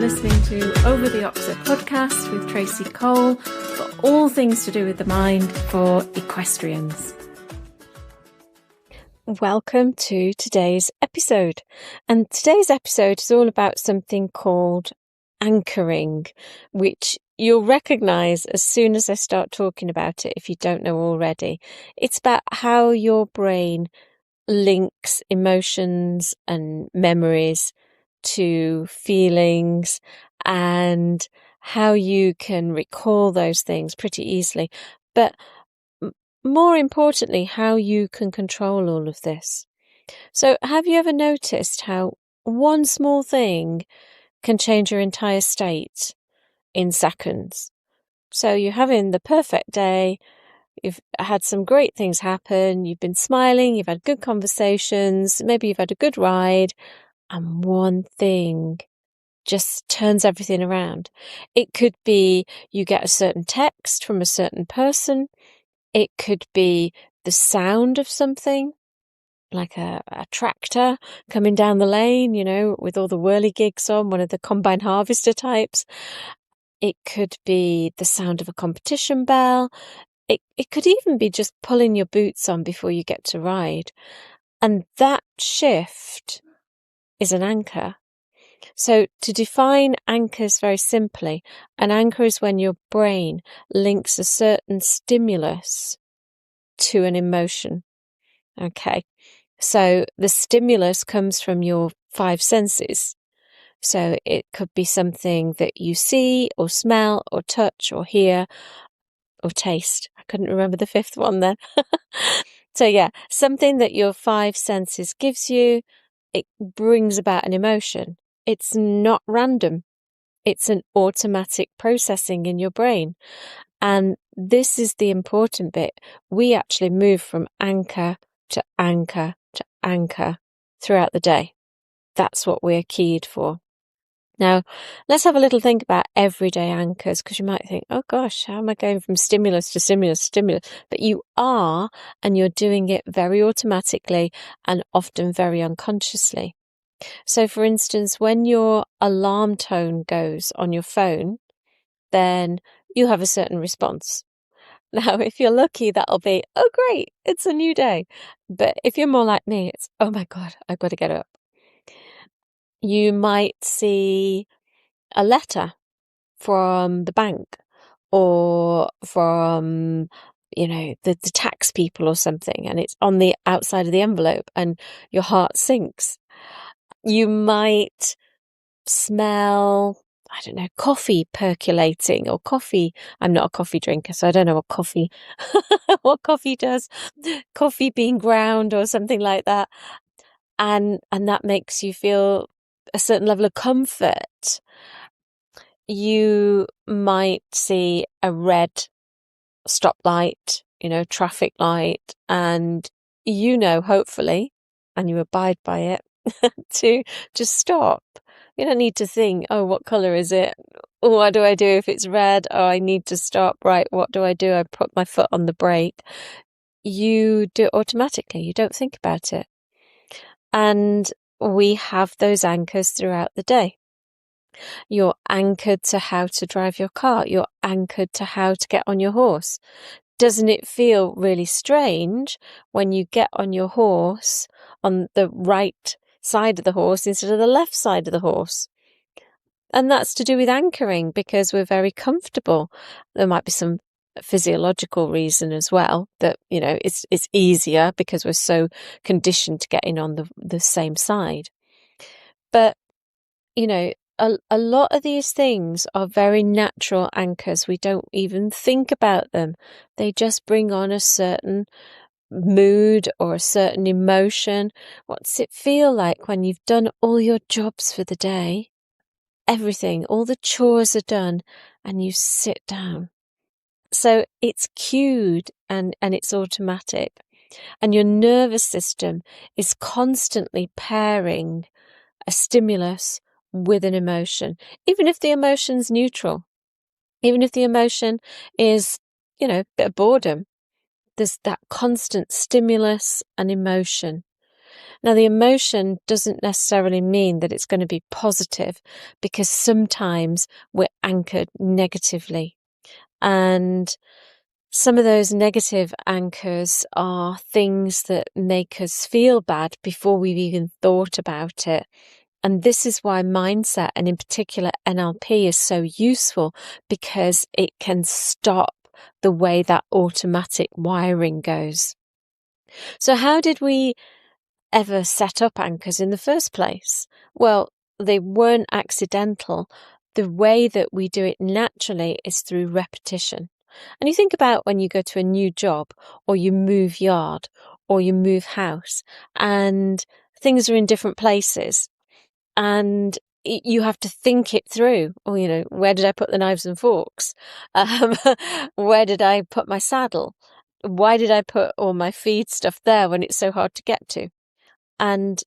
listening to Over the Oxer podcast with Tracy Cole for all things to do with the mind for equestrians. Welcome to today's episode. And today's episode is all about something called anchoring, which you'll recognize as soon as I start talking about it if you don't know already. It's about how your brain links emotions and memories to feelings and how you can recall those things pretty easily. But more importantly, how you can control all of this. So have you ever noticed how one small thing can change your entire state in seconds? So you're having the perfect day, you've had some great things happen, you've been smiling, you've had good conversations, maybe you've had a good ride, and one thing just turns everything around. It could be you get a certain text from a certain person. It could be the sound of something, like a tractor coming down the lane, with all the whirligigs on, one of the combine harvester types. It could be the sound of a competition bell. It could even be just pulling your boots on before you get to ride. And that shift is an anchor. So to define anchors very simply, an anchor is when your brain links a certain stimulus to an emotion. Okay. So the stimulus comes from your five senses. So it could be something that you see or smell or touch or hear or taste. I couldn't remember the fifth one then. So yeah, something that your five senses gives you, it brings about an emotion. It's not random. It's an automatic processing in your brain. And this is the important bit. We actually move from anchor to anchor to anchor throughout the day. That's what we're keyed for. Now, let's have a little think about everyday anchors, because you might think, oh gosh, how am I going from stimulus to stimulus to stimulus? But you are, and you're doing it very automatically and often very unconsciously. So for instance, when your alarm tone goes on your phone, then you have a certain response. Now, if you're lucky, that'll be, oh great, it's a new day. But if you're more like me, it's, oh my God, I've got to get up. You might see a letter from the bank or from, the tax people or something, and it's on the outside of the envelope and your heart sinks. You might smell, I don't know, coffee percolating or coffee. I'm not a coffee drinker, so I don't know what coffee, what coffee does, coffee being ground or something like that. And that makes you feel a certain level of comfort. You might see a red stoplight, traffic light, and hopefully, and you abide by it, to just stop. You don't need to think, oh, what colour is it? Oh, what do I do if it's red? Oh, I need to stop. Right, what do? I put my foot on the brake. You do it automatically. You don't think about it. And we have those anchors throughout the day. You're anchored to how to drive your car. You're anchored to how to get on your horse. Doesn't it feel really strange when you get on your horse on the right side of the horse instead of the left side of the horse? And that's to do with anchoring, because we're very comfortable. There might be some physiological reason as well that, it's easier because we're so conditioned to getting on the same side. But, a lot of these things are very natural anchors. We don't even think about them. They just bring on a certain mood or a certain emotion. What's it feel like when you've done all your jobs for the day? Everything, all the chores are done, and you sit down. So it's cued and it's automatic. And your nervous system is constantly pairing a stimulus with an emotion, even if the emotion's neutral, even if the emotion is, a bit of boredom. There's that constant stimulus and emotion. Now, the emotion doesn't necessarily mean that it's going to be positive, because sometimes we're anchored negatively. And some of those negative anchors are things that make us feel bad before we've even thought about it. And this is why mindset, and in particular NLP, is so useful, because it can stop the way that automatic wiring goes. So how did we ever set up anchors in the first place? Well, they weren't accidental. The way that we do it naturally is through repetition. And you think about when you go to a new job, or you move yard, or you move house, and things are in different places, and you have to think it through. Or, where did I put the knives and forks? Where did I put my saddle? Why did I put all my feed stuff there when it's so hard to get to? And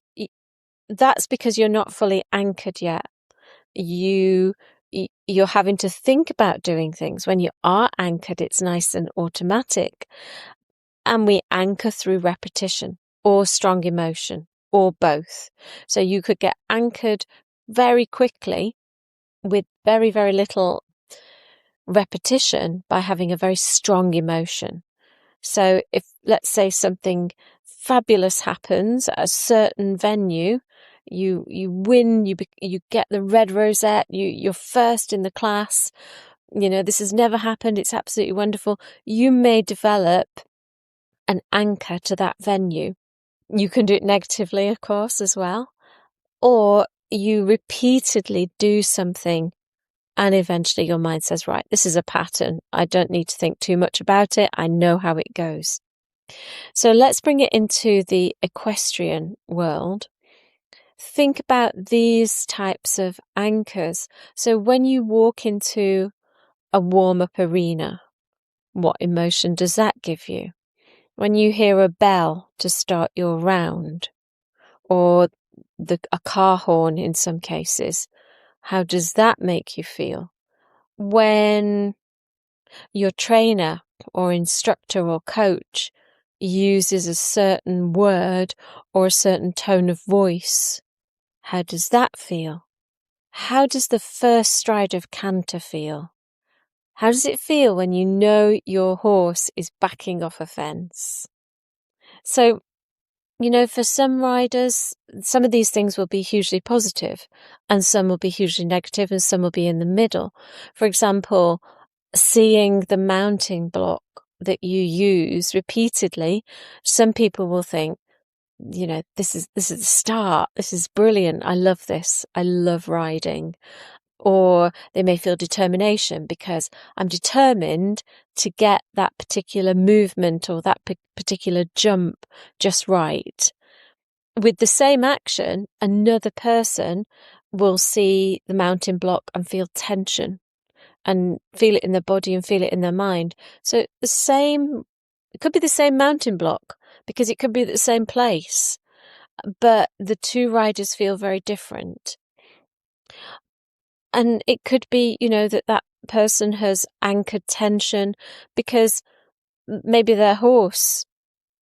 that's because you're not fully anchored yet. You're having to think about doing things. When you are anchored, it's nice and automatic. And we anchor through repetition or strong emotion or both. So you could get anchored very quickly with very, very little repetition by having a very strong emotion. So if, let's say, something fabulous happens at a certain venue, you win, you get the red rosette, you're first in the class, this has never happened, it's absolutely wonderful. You may develop an anchor to that venue. You can do it negatively, of course, as well. Or you repeatedly do something, and eventually your mind says, right, this is a pattern. I don't need to think too much about it. I know how it goes. So let's bring it into the equestrian world. Think about these types of anchors. So when you walk into a warm-up arena, what emotion does that give you? When you hear a bell to start your round, or a car horn in some cases, how does that make you feel? When your trainer or instructor or coach uses a certain word or a certain tone of voice, how does that feel? How does the first stride of canter feel? How does it feel when you know your horse is backing off a fence? So, for some riders, some of these things will be hugely positive, and some will be hugely negative, and some will be in the middle. For example, seeing the mounting block that you use repeatedly, some people will think, this is the start. This is brilliant. I love this. I love riding. Or they may feel determination, because I'm determined to get that particular movement or that particular jump just right. With the same action, another person will see the mounting block and feel tension, and feel it in their body and feel it in their mind. So it could be the same mounting block, because it could be the same place, but the two riders feel very different. And it could be, that person has anchored tension because maybe their horse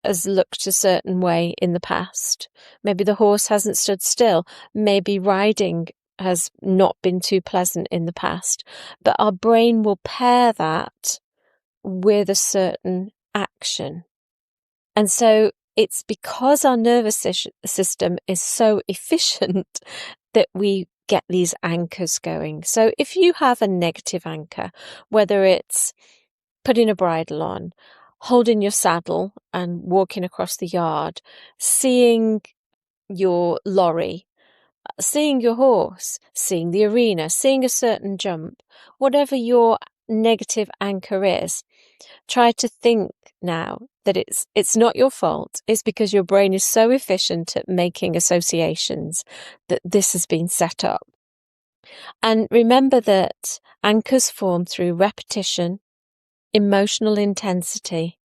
has looked a certain way in the past. Maybe the horse hasn't stood still. Maybe riding has not been too pleasant in the past. But our brain will pair that with a certain action. And so it's because our nervous system is so efficient that we get these anchors going. So if you have a negative anchor, whether it's putting a bridle on, holding your saddle and walking across the yard, seeing your lorry, seeing your horse, seeing the arena, seeing a certain jump, whatever your negative anchor is, try to think now that it's not your fault. It's because your brain is so efficient at making associations that this has been set up. And remember that anchors form through repetition, emotional intensity,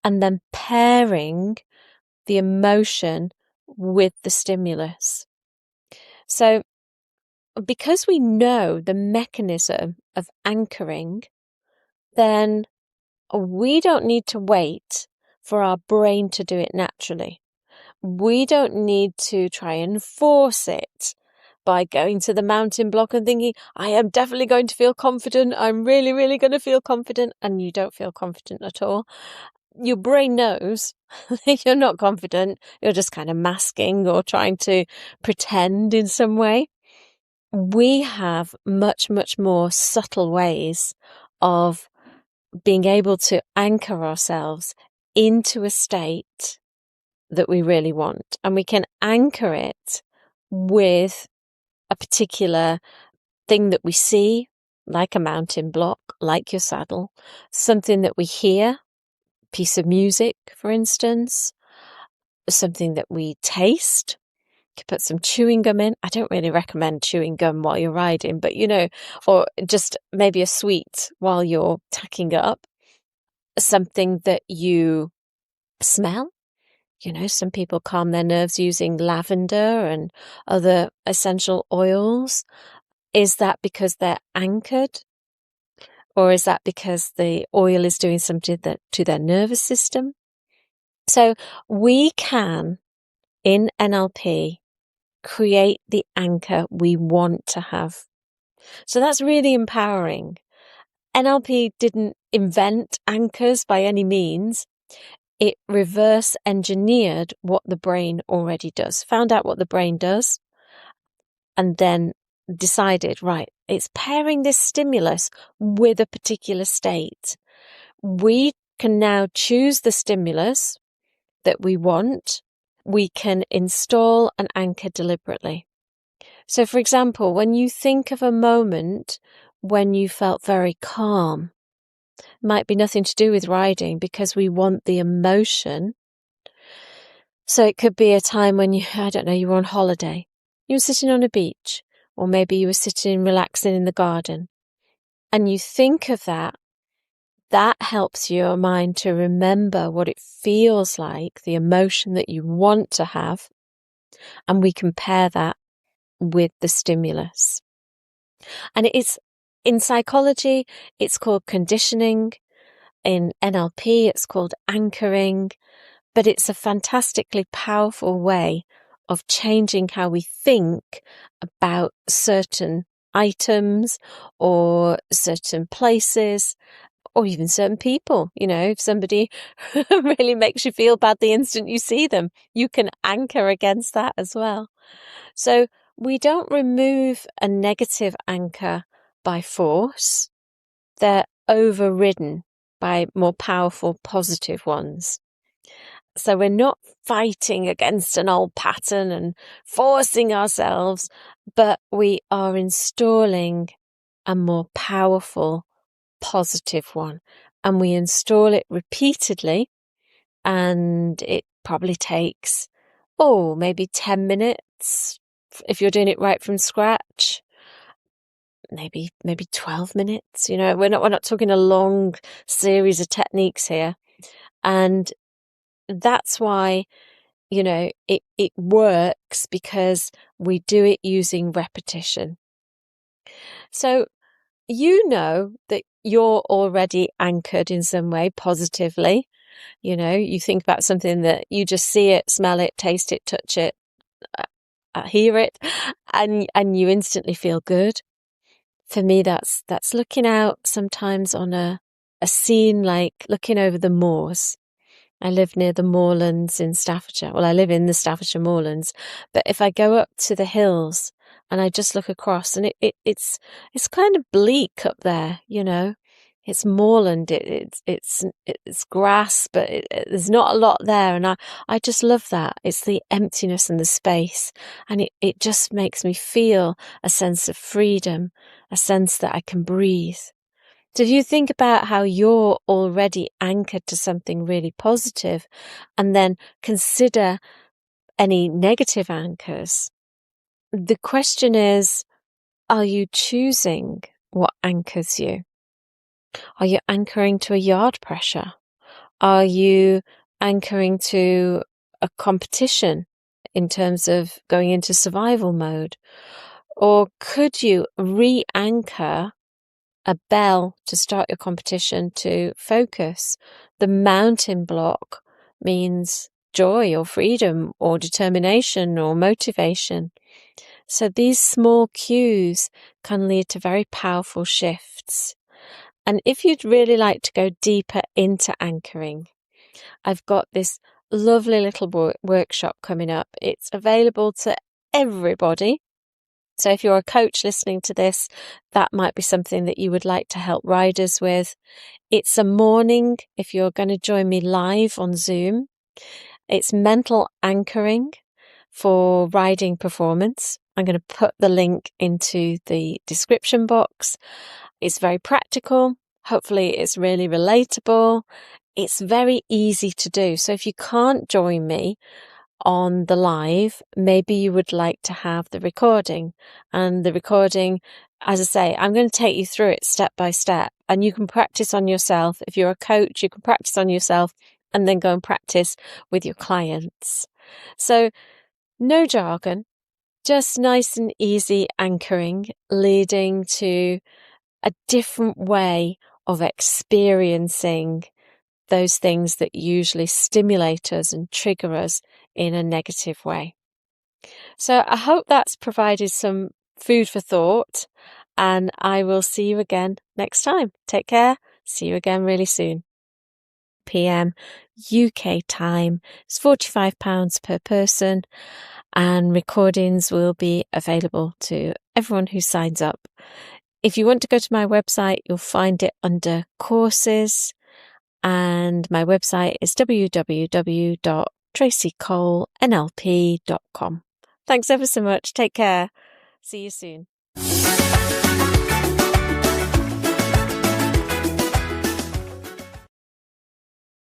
and then pairing the emotion with the stimulus. So because we know the mechanism of anchoring, then we don't need to wait for our brain to do it naturally. We don't need to try and force it by going to the mountain block and thinking, I am definitely going to feel confident. I'm really, really going to feel confident. And you don't feel confident at all. Your brain knows you're not confident. You're just kind of masking or trying to pretend in some way. We have much, much more subtle ways of being able to anchor ourselves into a state that we really want. And we can anchor it with a particular thing that we see, like a mountain block, like your saddle, something that we hear, piece of music, for instance, something that we taste. You could put some chewing gum in. I don't really recommend chewing gum while you're riding, but or just maybe a sweet while you're tacking up. Something that you smell. Some people calm their nerves using lavender and other essential oils. Is that because they're anchored? Or is that because the oil is doing something to their nervous system? So we can, in NLP, create the anchor we want to have. So that's really empowering. NLP didn't invent anchors by any means. It reverse engineered what the brain already does, found out what the brain does, and then decided, right, it's pairing this stimulus with a particular state. We can now choose the stimulus that we want. We can install an anchor deliberately. So, for example, when you think of a moment when you felt very calm, might be nothing to do with riding because we want the emotion. So it could be a time when you were on holiday. You were sitting on a beach, or maybe you were sitting relaxing in the garden. And you think of that. That helps your mind to remember what it feels like, the emotion that you want to have. And we compare that with the stimulus. And it's in psychology, it's called conditioning. In NLP, it's called anchoring. But it's a fantastically powerful way of changing how we think about certain items or certain places or even certain people. If somebody really makes you feel bad the instant you see them, you can anchor against that as well. So we don't remove a negative anchor by force. They're overridden by more powerful positive ones. So we're not fighting against an old pattern and forcing ourselves, but we are installing a more powerful, positive one. And we install it repeatedly, and it probably takes, maybe 10 minutes if you're doing it right from scratch. Maybe 12 minutes. We're not talking a long series of techniques here. And that's why, it works, because we do it using repetition. So that you're already anchored in some way positively. You think about something that you just see it, smell it, taste it, touch it, hear it, and you instantly feel good. For me, that's looking out sometimes on a scene, like looking over the moors. I live near the moorlands in Staffordshire. Well, I live in the Staffordshire moorlands, but if I go up to the hills and I just look across, and it's kind of bleak up there, It's moorland, it's grass, but there's not a lot there, and I just love that. It's the emptiness and the space, and it just makes me feel a sense of freedom, a sense that I can breathe. So if you think about how you're already anchored to something really positive, and then consider any negative anchors, the question is, are you choosing what anchors you? Are you anchoring to a yard pressure? Are you anchoring to a competition in terms of going into survival mode? Or could you re-anchor a bell to start your competition to focus? The mountain block means joy or freedom or determination or motivation. So these small cues can lead to very powerful shifts. And if you'd really like to go deeper into anchoring, I've got this lovely little workshop coming up. It's available to everybody. So if you're a coach listening to this, that might be something that you would like to help riders with. It's a morning if you're going to join me live on Zoom. It's mental anchoring for riding performance. I'm going to put the link into the description box. It's very practical. Hopefully it's really relatable. It's very easy to do. So if you can't join me on the live, maybe you would like to have the recording. And the recording, as I say, I'm going to take you through it step by step, and you can practice on yourself. If you're a coach, you can practice on yourself and then go and practice with your clients. So no jargon, just nice and easy anchoring, leading to a different way of experiencing those things that usually stimulate us and trigger us in a negative way. So I hope that's provided some food for thought, and I will see you again next time. Take care. See you again really soon. PM UK time. It's £45 per person, and recordings will be available to everyone who signs up. If you want to go to my website, you'll find it under courses, and my website is www.tracycolenlp.com. Thanks ever so much. Take care. See you soon.